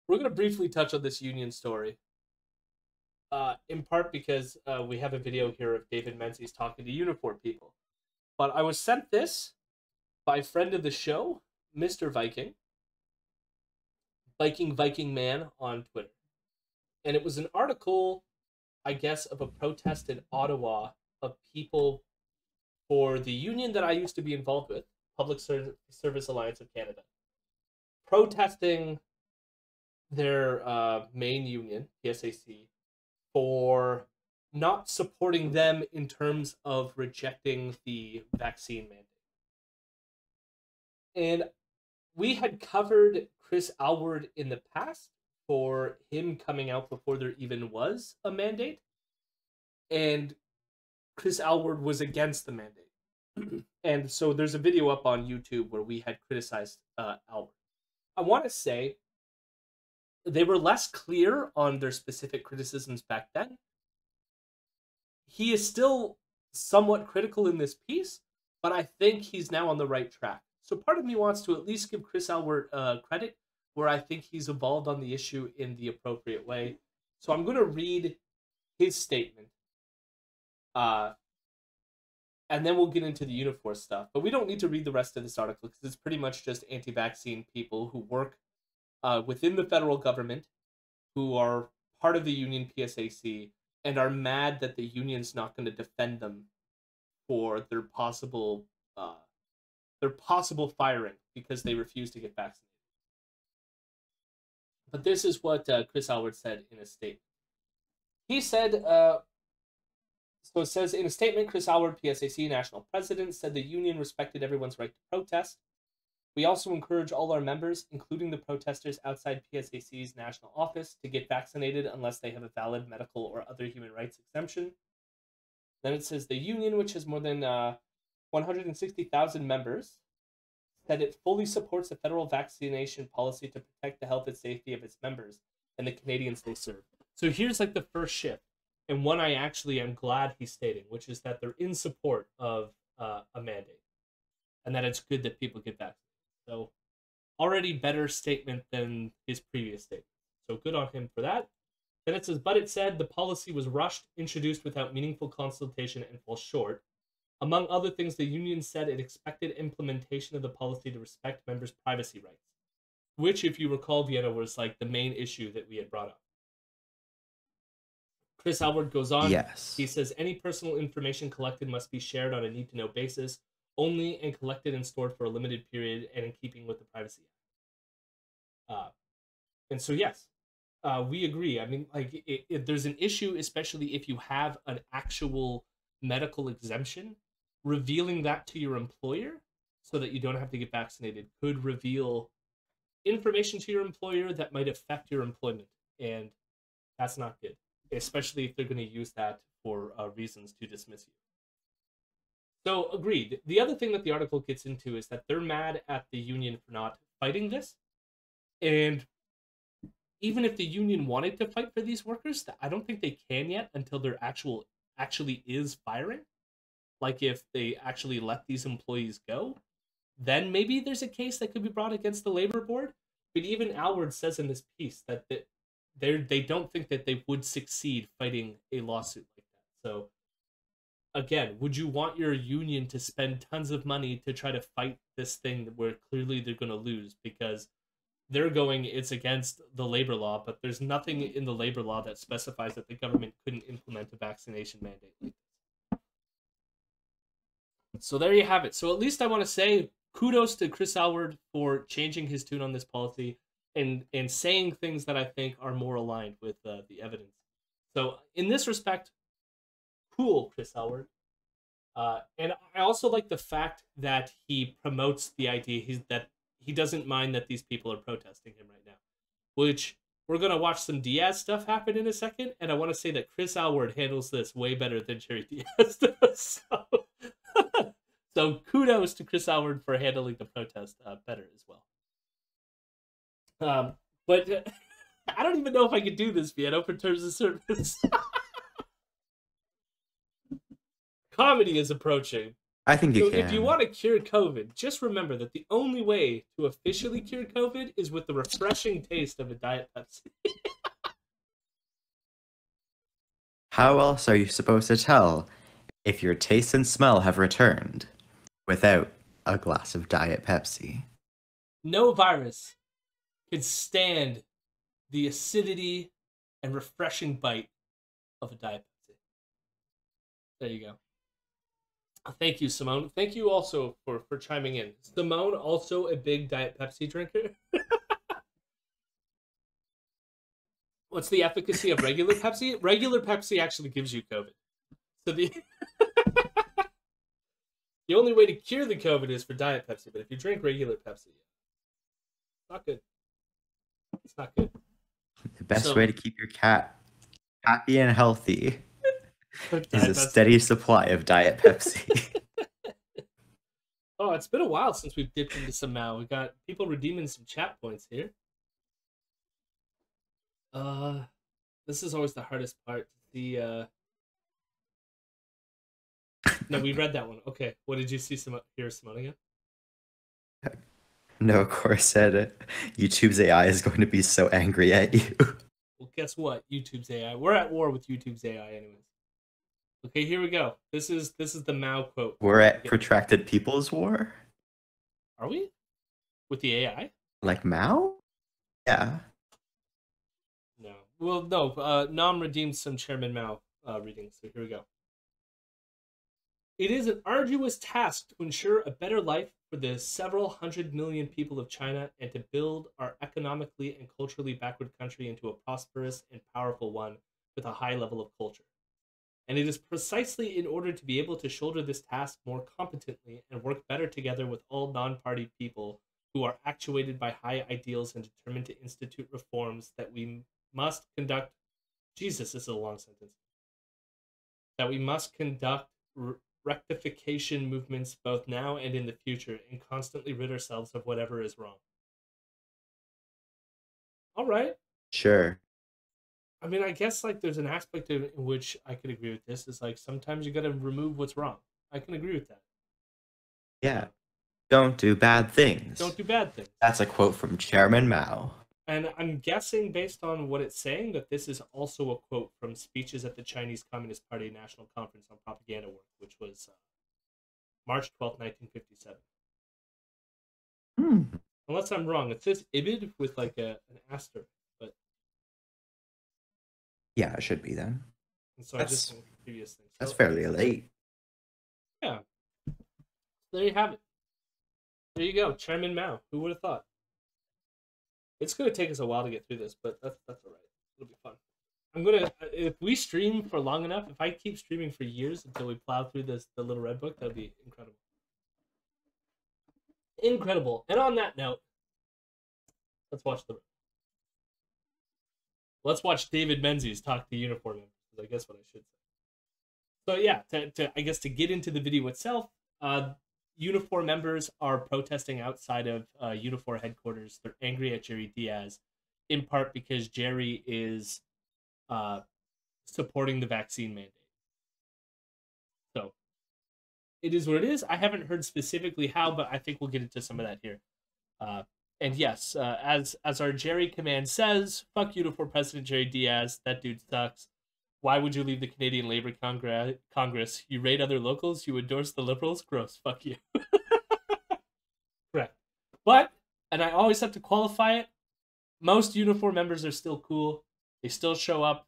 We're going to briefly touch on this union story, in part because we have a video here of David Menzies talking to UNIFOR people. But I was sent this by a friend of the show, Mr. Viking Man on Twitter. And it was an article, I guess, of a protest in Ottawa of people for the union that I used to be involved with, Public Service Alliance of Canada, protesting their main union, PSAC, for not supporting them in terms of rejecting the vaccine mandate. And we had covered Chris Alward in the past for him coming out before there even was a mandate. And Chris Alward was against the mandate. And so there's a video up on YouTube where we had criticized Alward. I want to say they were less clear on their specific criticisms back then. He is still somewhat critical in this piece, but I think he's now on the right track. So part of me wants to at least give Chris Alward credit where I think he's evolved on the issue in the appropriate way. So I'm going to read his statement. And then we'll get into the UNIFOR stuff. But we don't need to read the rest of this article because it's pretty much just anti-vaccine people who work within the federal government, who are part of the union PSAC, and are mad that the union's not going to defend them for their possible firing because they refuse to get vaccinated. But this is what Chris Alward said in a statement. He said, so it says, in a statement, Chris Alward, PSAC national president, said the union respected everyone's right to protest. We also encourage all our members, including the protesters outside PSAC's national office, to get vaccinated unless they have a valid medical or other human rights exemption. Then it says the union, which has more than 160,000 members, said it fully supports the federal vaccination policy to protect the health and safety of its members and the Canadians they serve. So here's like the first shift, and one I actually am glad he's stating, which is that they're in support of a mandate, and that it's good that people get vaccinated. So already better statement than his previous statement. So good on him for that. Then it says, but it said the policy was rushed, introduced without meaningful consultation, and falls short. Among other things, the union said it expected implementation of the policy to respect members' privacy rights, which, if you recall, Vienna, was like the main issue that we had brought up. Chris Alward goes on. Yes. He says, any personal information collected must be shared on a need-to-know basis, only and collected and stored for a limited period and in keeping with the Privacy Act. And so, yes, we agree. I mean, like, if there's an issue, especially if you have an actual medical exemption, revealing that to your employer so that you don't have to get vaccinated could reveal information to your employer that might affect your employment. And that's not good, especially if they're going to use that for reasons to dismiss you. So, agreed. The other thing that the article gets into is that they're mad at the union for not fighting this. And even if the union wanted to fight for these workers, I don't think they can yet until there actually is firing. Like if they actually let these employees go, then maybe there's a case that could be brought against the labor board. But even Alward says in this piece that they don't think that they would succeed fighting a lawsuit like that. So, again, would you want your union to spend tons of money to try to fight this thing where clearly they're going to lose because they're going, it's against the labor law, but there's nothing in the labor law that specifies that the government couldn't implement a vaccination mandate like this. So there you have it. So at least I want to say kudos to Chris Alward for changing his tune on this policy and saying things that I think are more aligned with the evidence. So in this respect, cool, Chris Alward. And I also like the fact that he promotes the idea that he doesn't mind that these people are protesting him right now, which we're going to watch some Diaz stuff happen in a second. And I want to say that Chris Alward handles this way better than Jerry Diaz does. So kudos to Chris Alward for handling the protest better as well. But I don't even know if I could do this, Vienna, for terms of service. Comedy is approaching. I think you So if you can. want to cure COVID, just remember that the only way to officially cure COVID is with the refreshing taste of a Diet Pepsi. How else are you supposed to tell if your taste and smell have returned without a glass of Diet Pepsi? No virus can stand the acidity and refreshing bite of a Diet Pepsi. There you go. Thank you, Simone. Thank you also for chiming in. Simone, also a big Diet Pepsi drinker. What's the efficacy of regular Pepsi? Regular Pepsi actually gives you COVID. So the only way to cure the COVID is for Diet Pepsi. But if you drink regular Pepsi, it's not good. It's not good. The best So way to keep your cat happy and healthy is Diet a Pepsi. steady supply of Diet Pepsi. Oh, it's been a while since we've dipped into some Mao. We got people redeeming some chat points here. This is always the hardest part. No, we read that one. Okay, what did you see? Hear Simone again? No, of course said YouTube's AI is going to be so angry at you. Well, guess what? YouTube's AI. We're at war with YouTube's AI, anyways. Okay, here we go. This is the Mao quote. We're at protracted people's war? Are we? With the AI? Like Mao? Yeah. No. Well, no. Nam redeemed some Chairman Mao readings, so here we go. It is an arduous task to ensure a better life for the several 100 million people of China and to build our economically and culturally backward country into a prosperous and powerful one with a high level of culture. And it is precisely in order to be able to shoulder this task more competently and work better together with all non-party people who are actuated by high ideals and determined to institute reforms that we must conduct. Jesus, this is a long sentence. That we must conduct rectification movements both now and in the future and constantly rid ourselves of whatever is wrong. All right. Sure. I mean, I guess like there's an aspect in which I could agree with this. Is like sometimes you got to remove what's wrong. I can agree with that. Yeah. Don't do bad things. Don't do bad things. That's a quote from Chairman Mao. And I'm guessing based on what it's saying that this is also a quote from speeches at the Chinese Communist Party National Conference on Propaganda Work, which was March 12th, 1957. Unless I'm wrong, it says Ibid with like an asterisk, but yeah, it should be then. And so I just think previous things. That's fairly late. Yeah. There you have it. There you go, Chairman Mao. Who would have thought? It's going to take us a while to get through this, but that's all right. It'll be fun. I'm gonna if we stream for long enough, if I keep streaming for years until we plow through the Little Red Book, that'd be incredible. Incredible. And on that note, let's watch David Menzies talk to UNIFOR members. I guess what I should say. So yeah, I guess to get into the video itself, UNIFOR members are protesting outside of UNIFOR headquarters. They're angry at Jerry Diaz, in part because Jerry is supporting the vaccine mandate. So it is what it is. I haven't heard specifically how, but I think we'll get into some of that here. And yes, as our Jerry command says, fuck UNIFOR President Jerry Diaz. That dude sucks. Why would you leave the Canadian Labour Congress? You raid other locals? You endorse the Liberals? Gross. Fuck you. Correct. But, and I always have to qualify it, most UNIFOR members are still cool. They still show up.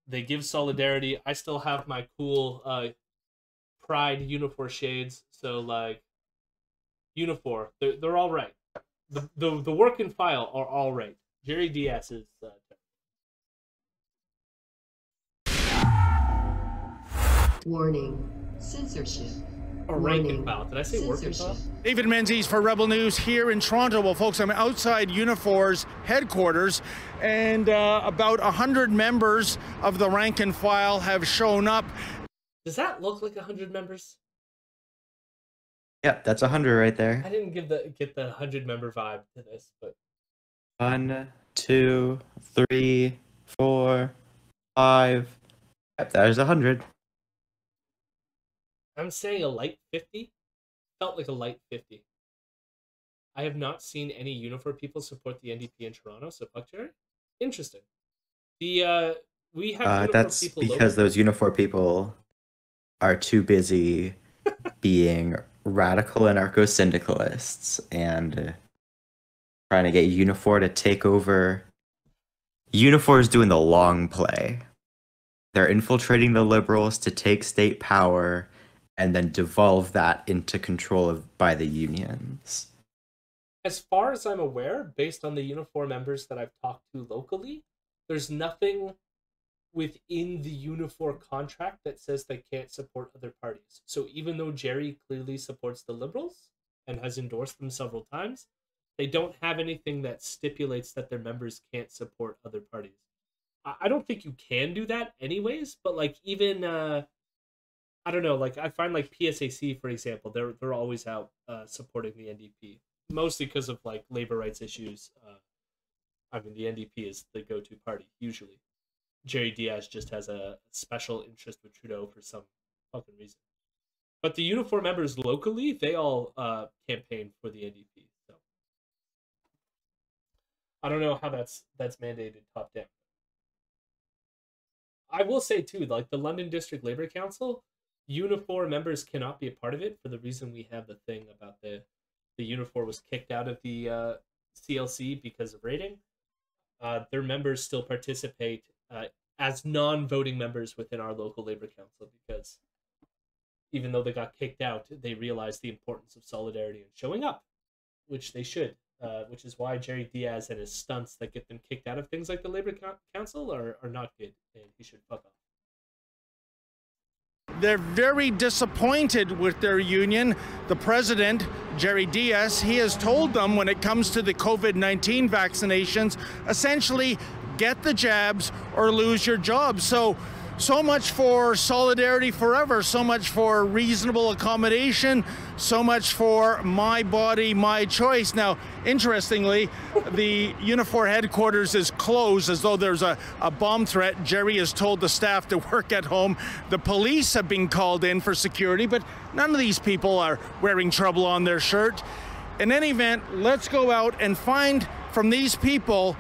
They give solidarity. I still have my cool Pride UNIFOR shades. So, like, UNIFOR, they're all right. The work and file are all right. Jerry Diaz is... Warning. Censorship. Or rank and file. Did I say work and file? David Menzies for Rebel News here in Toronto. Well, folks, I'm outside UNIFOR's headquarters, and about 100 members of the rank and file have shown up. Does that look like 100 members? Yep, that's 100 right there. I didn't get the 100 member vibe to this, but 1, 2, 3, 4, 5. Yep, there's 100. I'm saying a light 50. felt like a light 50. I have not seen any UNIFOR people support the NDP in Toronto, so fuck Jerry. Interesting. The we have UNIFOR That's people because locally. those UNIFOR people are too busy being radical anarcho-syndicalists and trying to get UNIFOR to take over. UNIFOR is doing the long play. They're infiltrating the Liberals to take state power and then devolve that into control by the unions. As far as I'm aware, based on the UNIFOR members that I've talked to locally, there's nothing within the UNIFOR contract that says they can't support other parties. So even though Jerry clearly supports the Liberals and has endorsed them several times, they don't have anything that stipulates that their members can't support other parties. I don't think you can do that anyways, but like even I don't know, like I find like PSAC, for example, they're always out supporting the NDP, mostly because of like labor rights issues. I mean, the NDP is the go-to party usually. Jerry Diaz just has a special interest with Trudeau for some fucking reason. But the UNIFOR members locally, they all campaign for the NDP. So I don't know how that's mandated top down. I will say too, like the London District Labour Council, UNIFOR members cannot be a part of it for the reason we have the thing about the UNIFOR was kicked out of the CLC because of rating. Their members still participate as non-voting members within our local Labour Council because even though they got kicked out, they realized the importance of solidarity and showing up, which they should. Which is why Jerry Diaz and his stunts that get them kicked out of things like the Labour Council are not good, and he should fuck off. They're very disappointed with their union. The president, Jerry Diaz, he has told them when it comes to the COVID-19 vaccinations, essentially get the jabs or lose your job. So much for solidarity forever, so much for reasonable accommodation, so much for my body, my choice. Now, interestingly, the UNIFOR headquarters is closed as though there's a bomb threat. Jerry has told the staff to work at home. The police have been called in for security, but none of these people are wearing trouble on their shirt. In any event, let's go out and find from these people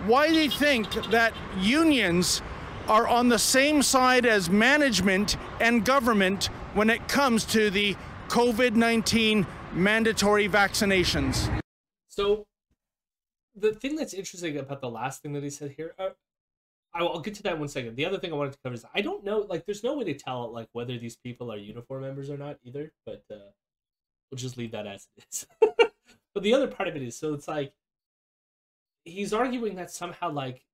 why they think that unions are on the same side as management and government when it comes to the COVID-19 mandatory vaccinations. So the thing that's interesting about the last thing that he said here, I'll get to that in 1 second. The other thing I wanted to cover is I don't know, like there's no way to tell like whether these people are UNIFOR members or not either, but we'll just leave that as it is. But the other part of it is, so it's like, he's arguing that somehow like,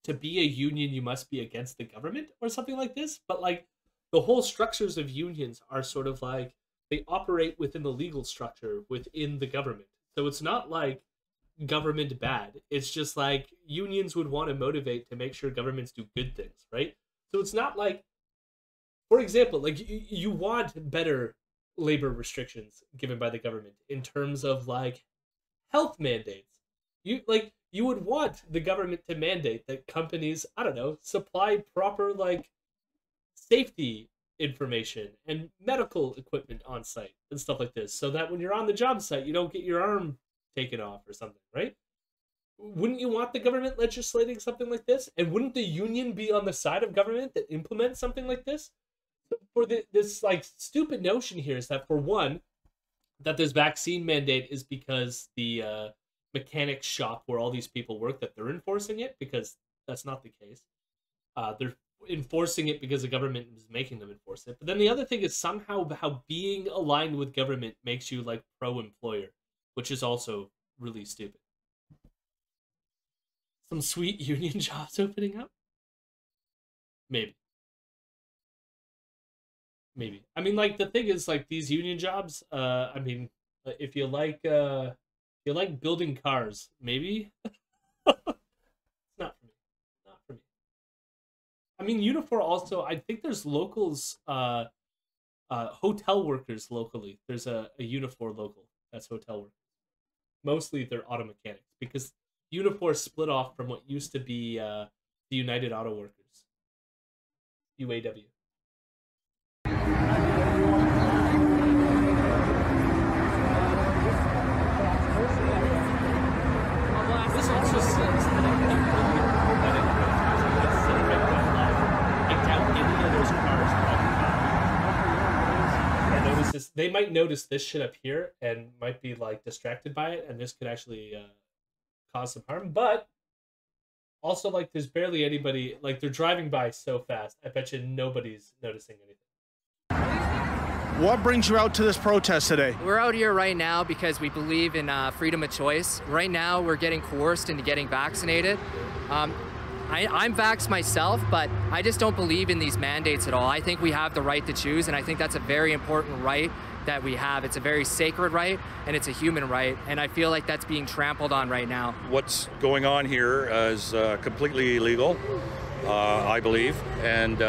to be a union, you must be against the government or something like this. But like the whole structures of unions are sort of like they operate within the legal structure within the government. So it's not like government bad. It's just like unions would want to motivate to make sure governments do good things, right? So it's not like, for example, like you want better labor restrictions given by the government in terms of like health mandates. You would want the government to mandate that companies, I don't know, supply proper like safety information and medical equipment on site and stuff like this, so that when you're on the job site, you don't get your arm taken off or something, right? Wouldn't you want the government legislating something like this? And wouldn't the union be on the side of government that implements something like this? For this like stupid notion here is that, for one, that this vaccine mandate is because the mechanics shop where all these people work, that they're enforcing it, because that's not the case. They're enforcing it because the government is making them enforce it. But then the other thing is somehow how being aligned with government makes you like pro-employer, which is also really stupid. Some sweet union jobs opening up? Maybe. I mean, like, the thing is, like, these union jobs, I mean, if you like building cars, maybe. It's not for me. Not for me. I mean, UNIFOR also, I think there's locals, hotel workers locally. There's a UNIFOR local that's hotel workers. Mostly they're auto mechanics, because UNIFOR split off from what used to be the United Auto Workers, UAW. they might notice this shit up here and might be like distracted by it, and this could actually cause some harm. But also, like, there's barely anybody, like, they're driving by so fast. I bet you nobody's noticing anything. What brings you out to this protest today? We're out here right now because we believe in freedom of choice. Right now, we're getting coerced into getting vaccinated. I'm vaxxed myself, but I just don't believe in these mandates at all. I think we have the right to choose, and I think that's a very important right that we have. It's a very sacred right, and it's a human right, and I feel like that's being trampled on right now. What's going on here is completely illegal, I believe, and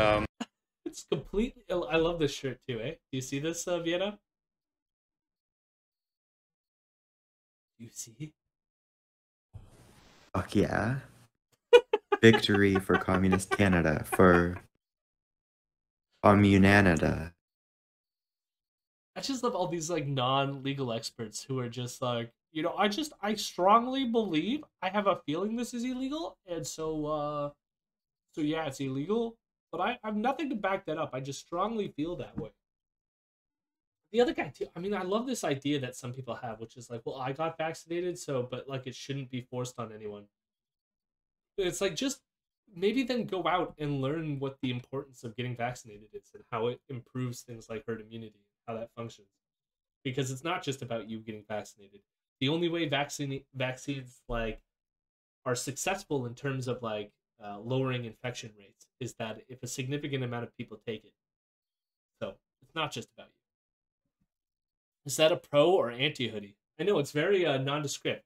it's completely... I love this shirt too, eh? Do you see this, Vienna? Do you see? Fuck yeah. Victory for Communist Canada, for Communanada. I just love all these like non-legal experts who are just like, you know, I strongly believe, I have a feeling this is illegal, and so yeah, it's illegal, but I have nothing to back that up. I just strongly feel that way. The other guy too, I mean, I love this idea that some people have, which is like, well, I got vaccinated, so, but like it shouldn't be forced on anyone. It's like, just maybe then go out and learn what the importance of getting vaccinated is and how it improves things like herd immunity, how that functions. Because it's not just about you getting vaccinated. The only way vaccines like are successful in terms of like lowering infection rates is that if a significant amount of people take it. So it's not just about you. Is that a pro or anti-hoodie? I know it's very nondescript.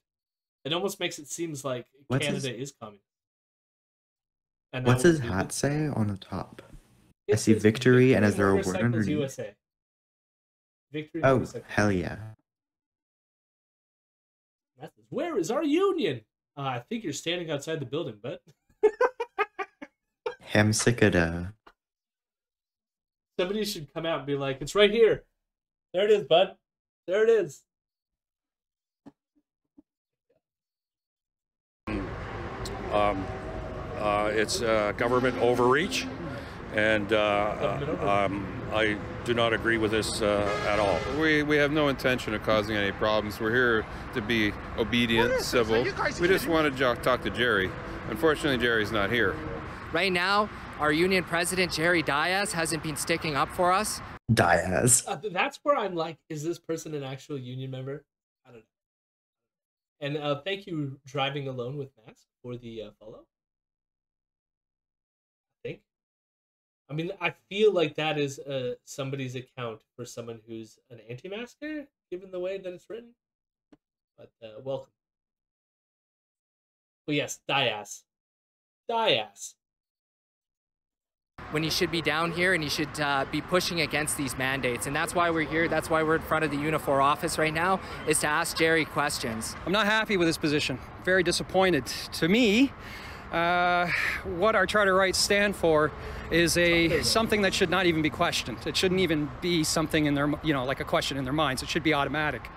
It almost makes it seems like Canada is communist. And what's his hat say on the top? I see victory, and is there a word underneath? USA. Victory. Oh, hell yeah. Where is our union? I think you're standing outside the building, but... Hamsikada. Somebody should come out and be like, it's right here. There it is, bud. There it is. It's government overreach, and I do not agree with this at all. We have no intention of causing any problems. We're here to be obedient, civil. We just want to talk to Jerry. Unfortunately, Jerry's not here. Right now, our union president, Jerry Diaz, hasn't been sticking up for us. Diaz. That's where I'm like, is this person an actual union member? I don't know. And thank you, Driving Alone with Max, for the follow. I mean, I feel like that is somebody's account for someone who's an anti-masker, given the way that it's written. But welcome. But yes, Diaz. Diaz. When he should be down here and he should be pushing against these mandates. And that's why we're here. That's why we're in front of the UNIFOR office right now, is to ask Jerry questions. I'm not happy with this position. Very disappointed. To me, what our charter rights stand for is something that should not even be questioned. It shouldn't even be something in their, like a question in their minds. It should be automatic.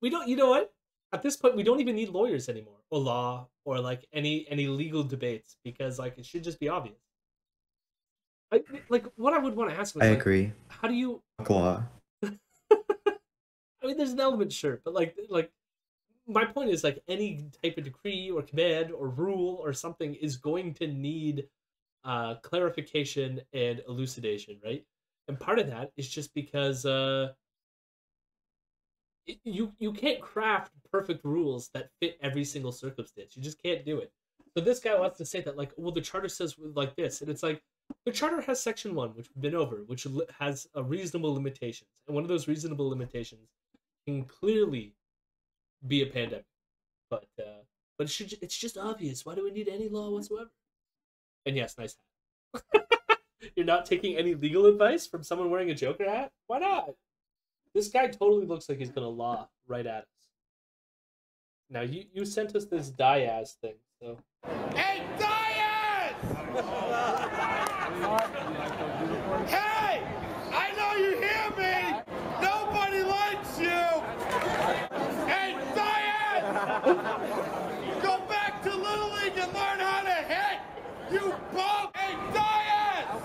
We don't, you know what? At this point, we don't even need lawyers anymore, or law, or like any legal debates, because like it should just be obvious. Like what I would want to ask was, I like, agree. How do you? Law. I mean, there's an element, sure, but like my point is, like, any type of decree or command or rule or something is going to need clarification and elucidation, right? And part of that is just because you can't craft perfect rules that fit every single circumstance. You just can't do it. So this guy wants to say that, like, well, the charter says like this, and it's like, the charter has section 1, which we've been over, which has a reasonable limitations, and one of those reasonable limitations can clearly be a pandemic, but it's just obvious. Why do we need any law whatsoever? And yes, nice hat. You're not taking any legal advice from someone wearing a Joker hat? Why not? This guy totally looks like he's gonna law right at us. Now you sent us this Diaz thing, so. Hey, Diaz! Hey! I know you hear me! Nobody likes you! Hey, Diaz! Go back to Little League and learn how to hit! You bum! Hey, Diaz!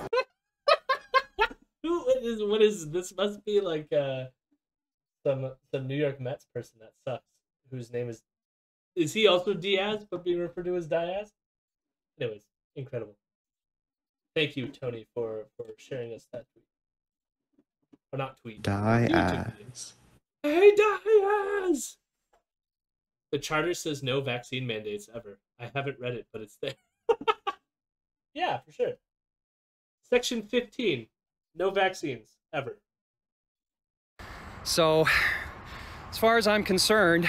this must be like some New York Mets person that sucks, whose name is he also Diaz but being referred to as Diaz? Anyways, incredible. Thank you, Tony, for sharing us that tweet. Or not tweet. Diaz. Hey, Diaz! The charter says no vaccine mandates ever. I haven't read it, but it's there. Yeah, for sure. Section 15. No vaccines ever. So, as far as I'm concerned,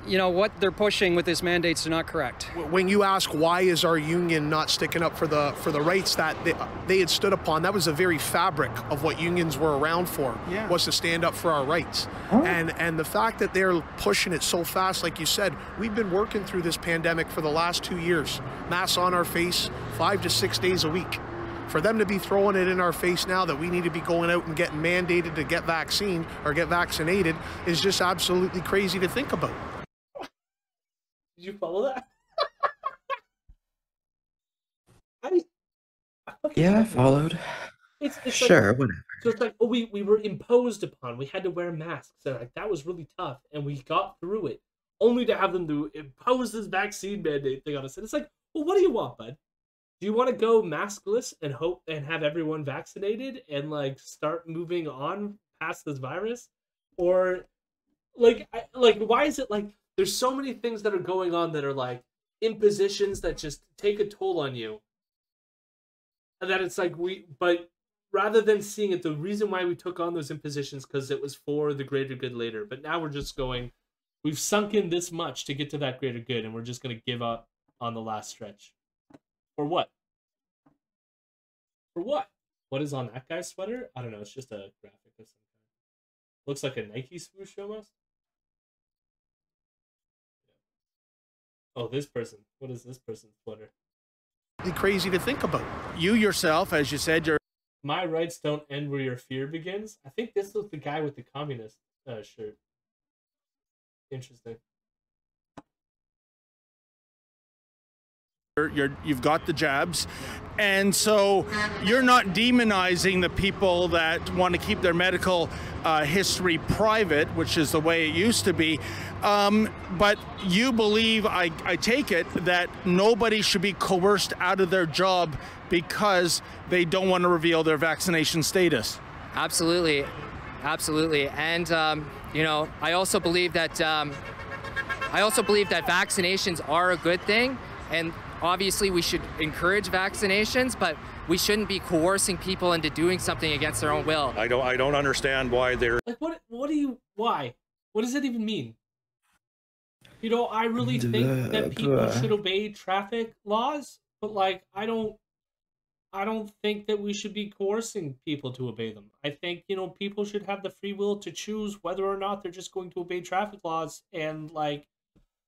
you know, what they're pushing with this mandates are not correct. When you ask why is our union not sticking up for the rights that they had stood upon, that was the very fabric of what unions were around for, was to stand up for our rights. And the fact that they're pushing it so fast, like you said, we've been working through this pandemic for the last 2 years, masks on our face 5 to 6 days a week. For them to be throwing it in our face now that we need to be going out and getting mandated to get vaccine or get vaccinated is just absolutely crazy to think about. Did you follow that? I followed. It's sure, like, whatever. So it's like, oh, we were imposed upon. We had to wear masks, and like that was really tough, and we got through it. Only to have them to impose this vaccine mandate thing on us. And it's like, well, what do you want, bud? Do you want to go maskless and hope and have everyone vaccinated and like start moving on past this virus, or like why is it like? There's so many things that are going on that are like impositions that just take a toll on you. And that it's like but rather than seeing it, the reason why we took on those impositions because it was for the greater good later. But now we're just going, we've sunk in this much to get to that greater good, and we're just going to give up on the last stretch. For what? For what? What is on that guy's sweater? I don't know. It's just a graphic of some kind. Looks like a Nike swoosh almost. Oh, this person. What is this person's sweater? Crazy to think about. You yourself, as you said, you're... My rights don't end where your fear begins. I think this was the guy with the communist shirt. Interesting. You've got the jabs, and so you're not demonizing the people that want to keep their medical history private, which is the way it used to be. But you believe, I take it, that nobody should be coerced out of their job because they don't want to reveal their vaccination status. Absolutely, absolutely, and you know, I also believe that vaccinations are a good thing, and obviously we should encourage vaccinations, but we shouldn't be coercing people into doing something against their own will. I don't understand why they're like why? What does it even mean? You know, I really think that people should obey traffic laws, but like I don't think that we should be coercing people to obey them. I think, you know, people should have the free will to choose whether or not they're just going to obey traffic laws. And like,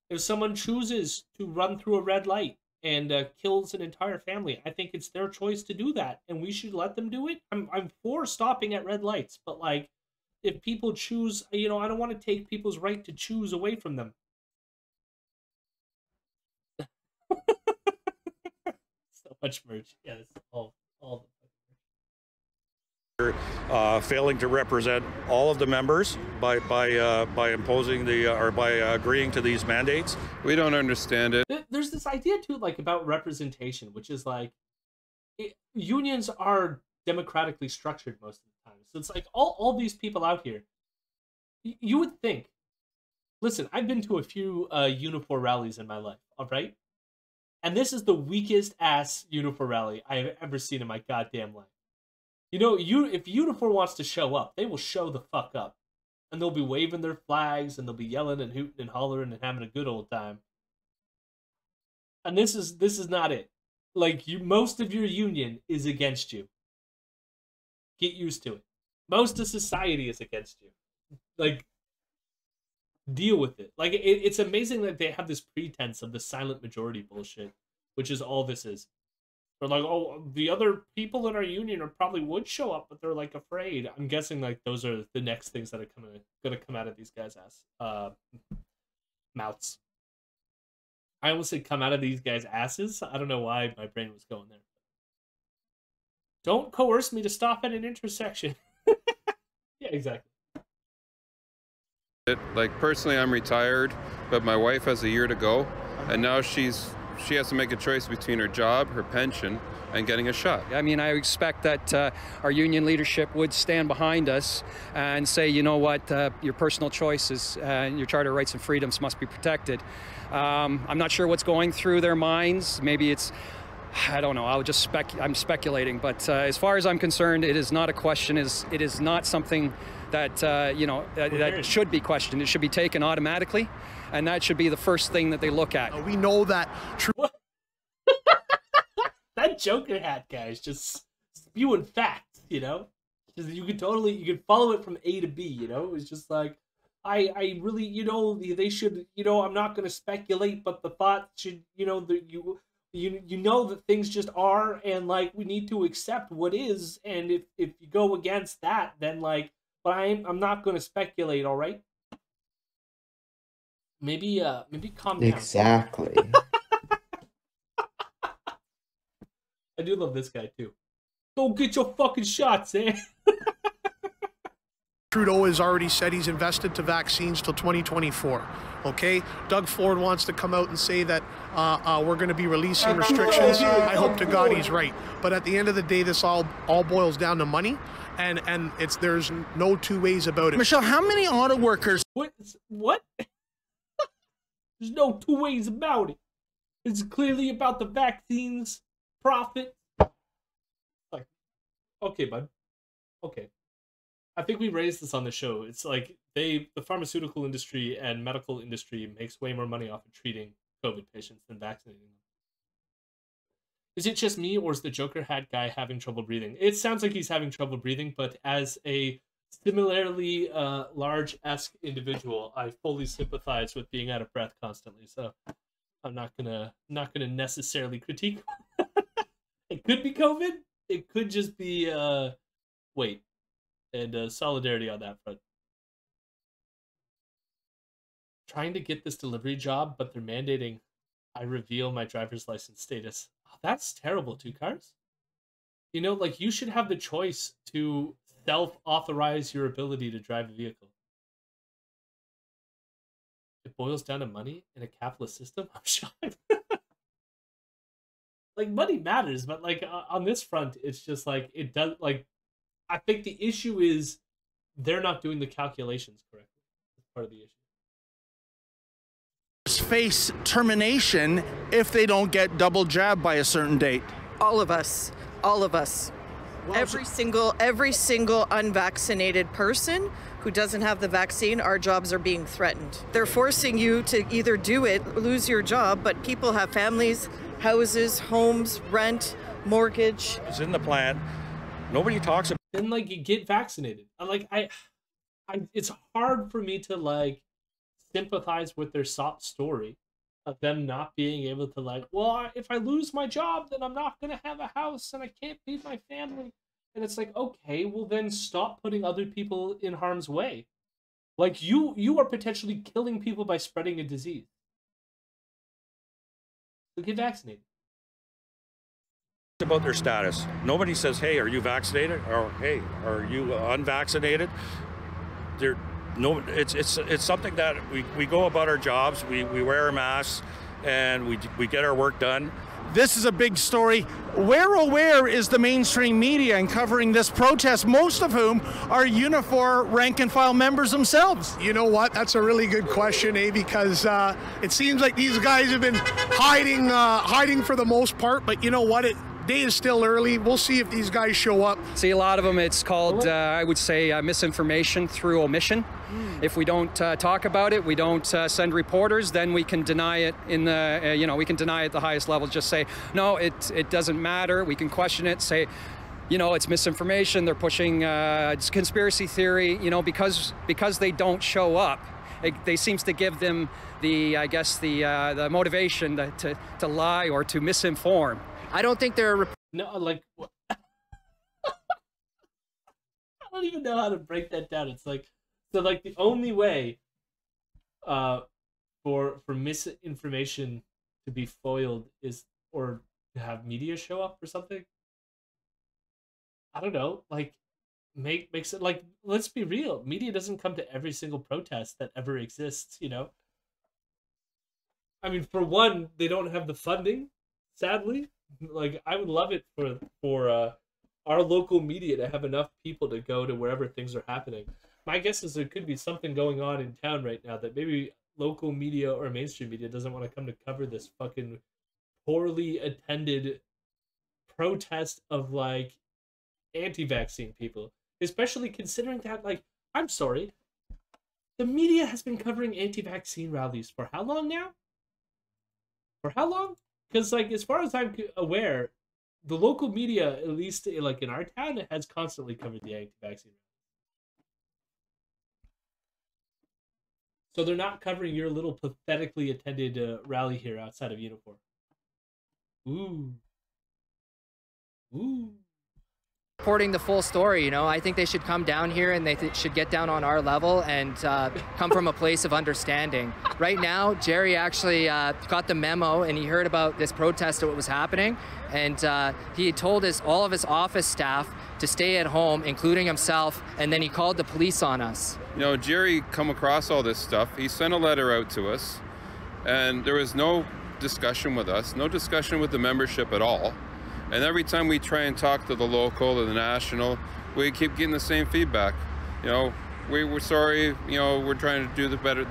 if someone chooses to run through a red light and kills an entire family, I think it's their choice to do that, and we should let them do it. I'm for stopping at red lights, but like, if people choose, you know, I don't want to take people's right to choose away from them. So much merch. Yeah, it's all failing to represent all of the members by imposing or by agreeing to these mandates. We don't understand it. There's this idea too, like about representation, which is like unions are democratically structured most of the time. So it's like all these people out here. You would think. Listen, I've been to a few UNIFOR rallies in my life. All right. And this is the weakest ass UNIFOR rally I have ever seen in my goddamn life. You know, if UNIFOR wants to show up, they will show the fuck up. And they'll be waving their flags, and they'll be yelling and hooting and hollering and having a good old time. And this is not it. Like, most of your union is against you. Get used to it. Most of society is against you. Like, deal with it. Like, it's amazing that they have this pretense of the silent majority bullshit, which is all this is. They're like, oh, the other people in our union probably would show up, but they're like afraid. I'm guessing like those are the next things that are gonna come out of these guys' mouths. I almost said come out of these guys' asses. I don't know why my brain was going there. Don't coerce me to stop at an intersection. exactly. Like personally, I'm retired, but my wife has a year to go, and now she has to make a choice between her job, her pension, and getting a shot. I mean, I expect that our union leadership would stand behind us and say, you know what, your personal choices and your charter rights and freedoms must be protected. I'm not sure what's going through their minds. Maybe it's, I don't know, I'm speculating, but as far as I'm concerned, it is not a question. It is not something that, you know, that should be questioned. It should be taken automatically, and that should be the first thing that they look at. We know that that Joker hat guy is just spewing facts, you know? You can follow it from A to B, you know? It's just like, I really, you know, they should, you know, I'm not going to speculate, but the thought should, you know, you know that things just are, and like we need to accept what is, and if you go against that, then like, but I'm not going to speculate, all right? Maybe calm down. Exactly. I do love this guy too. Go get your fucking shots, eh? Trudeau has already said he's invested to vaccines till 2024. Okay, Doug Ford wants to come out and say that we're going to be releasing restrictions. I hope to God he's right. But at the end of the day, this all boils down to money, and there's no two ways about it. Michelle, how many auto workers? What? There's no two ways about it. It's clearly about the vaccines, profit. Like, okay, bud. Okay. I think we raised this on the show. It's like the pharmaceutical industry and medical industry makes way more money off of treating COVID patients than vaccinating them. Is it just me, or is the Joker hat guy having trouble breathing? It sounds like he's having trouble breathing, but as a similarly large-esque individual, I fully sympathize with being out of breath constantly. So I'm not gonna necessarily critique. It could be COVID. It could just be weight. And solidarity on that front. Trying to get this delivery job, but they're mandating I reveal my driver's license status. Oh, that's terrible, Two Cars. You know, like, you should have the choice to self-authorize your ability to drive a vehicle. It boils down to money in a capitalist system? I'm shocked. Like, money matters, but, like, on this front, it's just, like, it does, like, I think the issue is they're not doing the calculations correctly. That's part of the issue. Face termination if they don't get double jabbed by a certain date. All of us. Well, every single unvaccinated person who doesn't have the vaccine, our jobs are being threatened. They're forcing you to either do it, lose your job, but people have families, houses, homes, rent, mortgage. It's in the plan. Nobody talks about. Then, like, you get vaccinated. I it's hard for me to, like, sympathize with their sob story of them not being able to, like, well, if I lose my job, then I'm not going to have a house and I can't feed my family. And it's like, okay, well, then stop putting other people in harm's way. Like, you are potentially killing people by spreading a disease. So get vaccinated. About their status. Nobody says, hey, are you vaccinated? Or hey, are you unvaccinated? It's something that we go about our jobs, we wear our masks, and we get our work done. This is a big story. Where is the mainstream media in covering this protest, most of whom are UNIFOR rank and file members themselves? You know what? That's a really good question, because it seems like these guys have been hiding for the most part, but you know what? Day is still early. We'll see if these guys show up. See, a lot of them, it's called, I would say, misinformation through omission. If we don't talk about it, we don't send reporters, then we can deny it in the, we can deny it at the highest level. Just say, no, it doesn't matter. We can question it, say, it's misinformation. They're pushing it's conspiracy theory, because they don't show up. They seems to give them the, I guess, the motivation to lie or to misinform. I don't think they're... No, like... I don't even know how to break that down. It's like... So, like, the only way for misinformation to be foiled is... Or to have media show up or something? I don't know. Like, makes it like, let's be real, media doesn't come to every single protest that ever exists, you know. I mean, for one, they don't have the funding, sadly. Like, I would love it for our local media to have enough people to go to wherever things are happening. My guess is there could be something going on in town right now that maybe local media or mainstream media doesn't want to come to cover this fucking poorly attended protest of like anti-vaccine people, especially considering that, like, I'm sorry, the media has been covering anti-vaccine rallies for how long now? For how long? Because, like, as far as I'm aware, the local media, at least like in our town, has constantly covered the anti-vaccine. So they're not covering your little pathetically attended rally here outside of UNIFOR. Ooh. Ooh. Reporting the full story, you know, I think they should come down here and they should get down on our level and come from a place of understanding. Right now, Jerry actually got the memo and he heard about this protest, what was happening, and he had told all of his office staff to stay at home, including himself, and then he called the police on us. You know, Jerry come across all this stuff. He sent a letter out to us, and there was no discussion with us, no discussion with the membership at all. And every time we try and talk to the local or the national, we keep getting the same feedback. You know, we're sorry, you know, we're trying to do the better,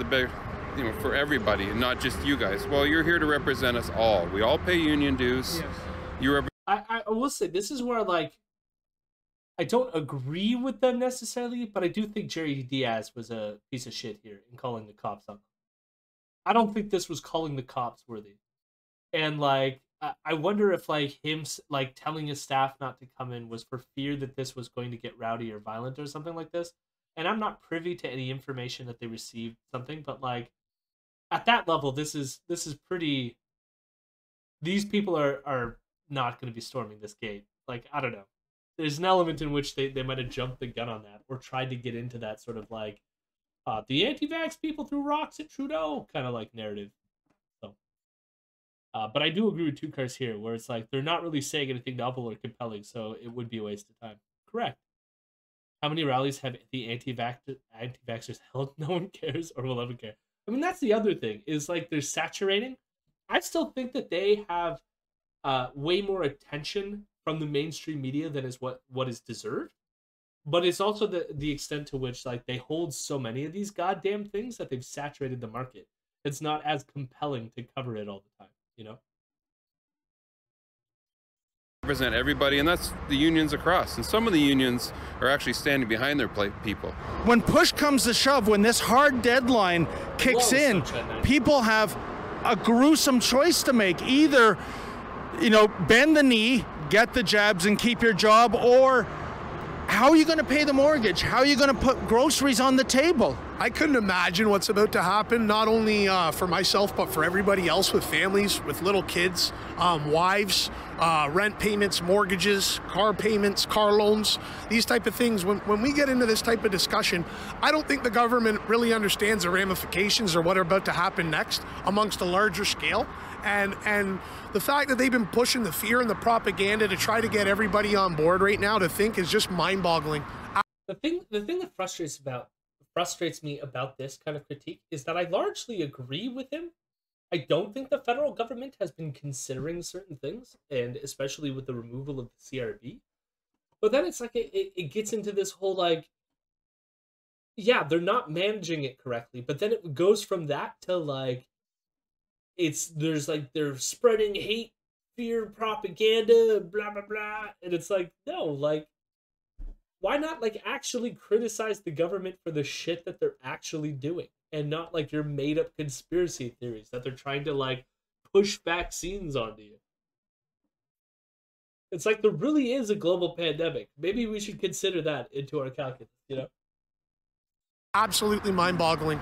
you know, for everybody and not just you guys. Well, you're here to represent us all. We all pay union dues. Yes. I will say, this is where, like, I don't agree with them necessarily, but I do think Jerry Diaz was a piece of shit here in calling the cops on them. I don't think this was calling the cops worthy. And, like, I wonder if, like, him, like, telling his staff not to come in was for fear that this was going to get rowdy or violent or something like this. And I'm not privy to any information that they received something, but, like, at that level, this is pretty. These people are not going to be storming this gate. Like, I don't know. There's an element in which they might have jumped the gun on that or tried to get into that sort of, like, the anti-vax people threw rocks at Trudeau kind of, like, narrative. But I do agree with Two Cars here, where it's like they're not really saying anything novel or compelling, so it would be a waste of time. Correct. How many rallies have the anti-vaxxers held? No one cares or will ever care. I mean, that's the other thing, is like they're saturating. I still think that they have way more attention from the mainstream media than is what is deserved. But it's also the extent to which, like, they hold so many of these goddamn things that they've saturated the market. It's not as compelling to cover it all the time. You know, represent everybody, and that's the unions across. And some of the unions are actually standing behind their people. When push comes to shove, when this hard deadline kicks in, people have a gruesome choice to make. Either, you know, bend the knee, get the jabs, and keep your job, or how are you going to pay the mortgage? How are you going to put groceries on the table? I couldn't imagine what's about to happen, not only for myself, but for everybody else with families, with little kids, wives, rent payments, mortgages, car payments, car loans, these type of things. When we get into this type of discussion, I don't think the government really understands the ramifications or what are about to happen next amongst a larger scale. And the fact that they've been pushing the fear and the propaganda to try to get everybody on board right now to think is just mind-boggling. The thing that frustrates me about this kind of critique is that I largely agree with him. I don't think the federal government has been considering certain things, and especially with the removal of the CRB. But then it's like it gets into this whole, like, yeah, they're not managing it correctly, but then it goes from that to, like, they're spreading hate, fear, propaganda, blah blah blah, and it's like, no, like, why not, like, actually criticize the government for the shit that they're actually doing, and not like your made up conspiracy theories that they're trying to, like, push vaccines onto you. It's like there really is a global pandemic. Maybe we should consider that into our calculus, you know? Absolutely mind-boggling.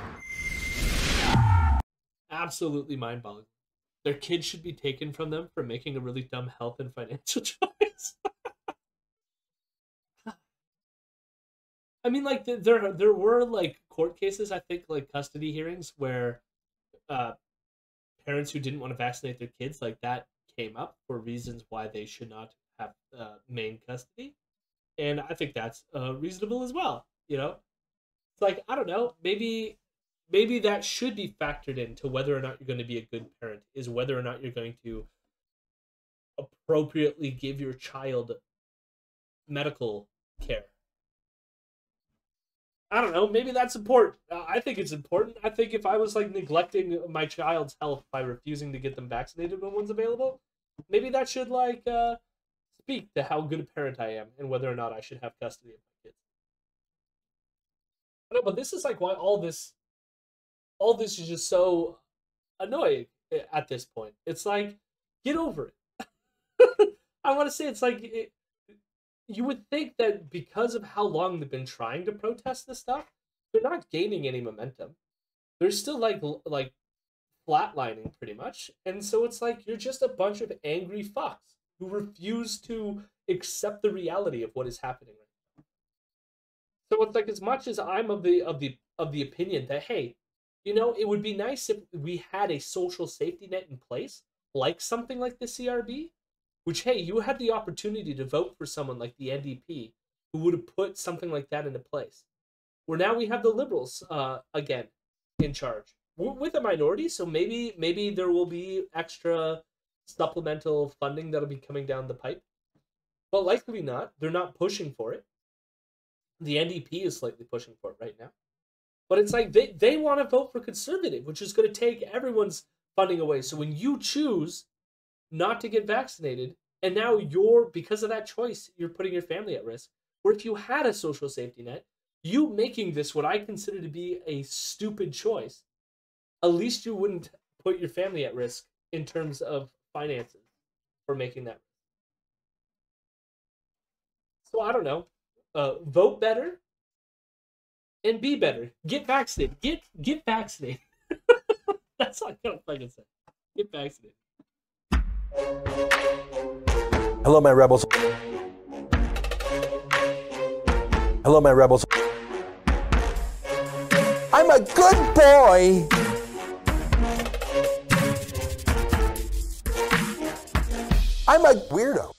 Absolutely mind-boggling. Their kids should be taken from them for making a really dumb health and financial choice. I mean, like, there were, like, court cases, I think, like, custody hearings where parents who didn't want to vaccinate their kids, like, that came up for reasons why they should not have main custody. And I think that's reasonable as well. You know, it's like, I don't know, maybe that should be factored into whether or not you're going to be a good parent, is whether or not you're going to appropriately give your child medical care. I don't know, maybe that's important. I think it's important. I think if I was like neglecting my child's health by refusing to get them vaccinated when one's available, maybe that should like speak to how good a parent I am and whether or not I should have custody of my kids. I know, but this is like why all this is just so annoying at this point. It's like, get over it. I want to say it's like, you would think that because of how long they've been trying to protest this stuff, they're not gaining any momentum. They're still like flatlining pretty much. And so it's like, you're just a bunch of angry fucks who refuse to accept the reality of what is happening right now. So it's like, as much as I'm of the opinion that, hey, you know, it would be nice if we had a social safety net in place, like something like the CRB, which, hey, you had the opportunity to vote for someone like the NDP who would have put something like that into place. Where now we have the Liberals again in charge. We're with a minority, so maybe there will be extra supplemental funding that'll be coming down the pipe. But likely not. They're not pushing for it. The NDP is slightly pushing for it right now. But it's like they want to vote for Conservative, which is going to take everyone's funding away. So when you choose not to get vaccinated, and now because of that choice, you're putting your family at risk. Or if you had a social safety net, you making this what I consider to be a stupid choice, at least you wouldn't put your family at risk in terms of finances for making that. So I don't know. Vote better and be better. Get vaccinated. Get vaccinated. That's all I gotta fucking say. Get vaccinated. Hello, my rebels. Hello, my rebels. I'm a good boy. I'm a weirdo.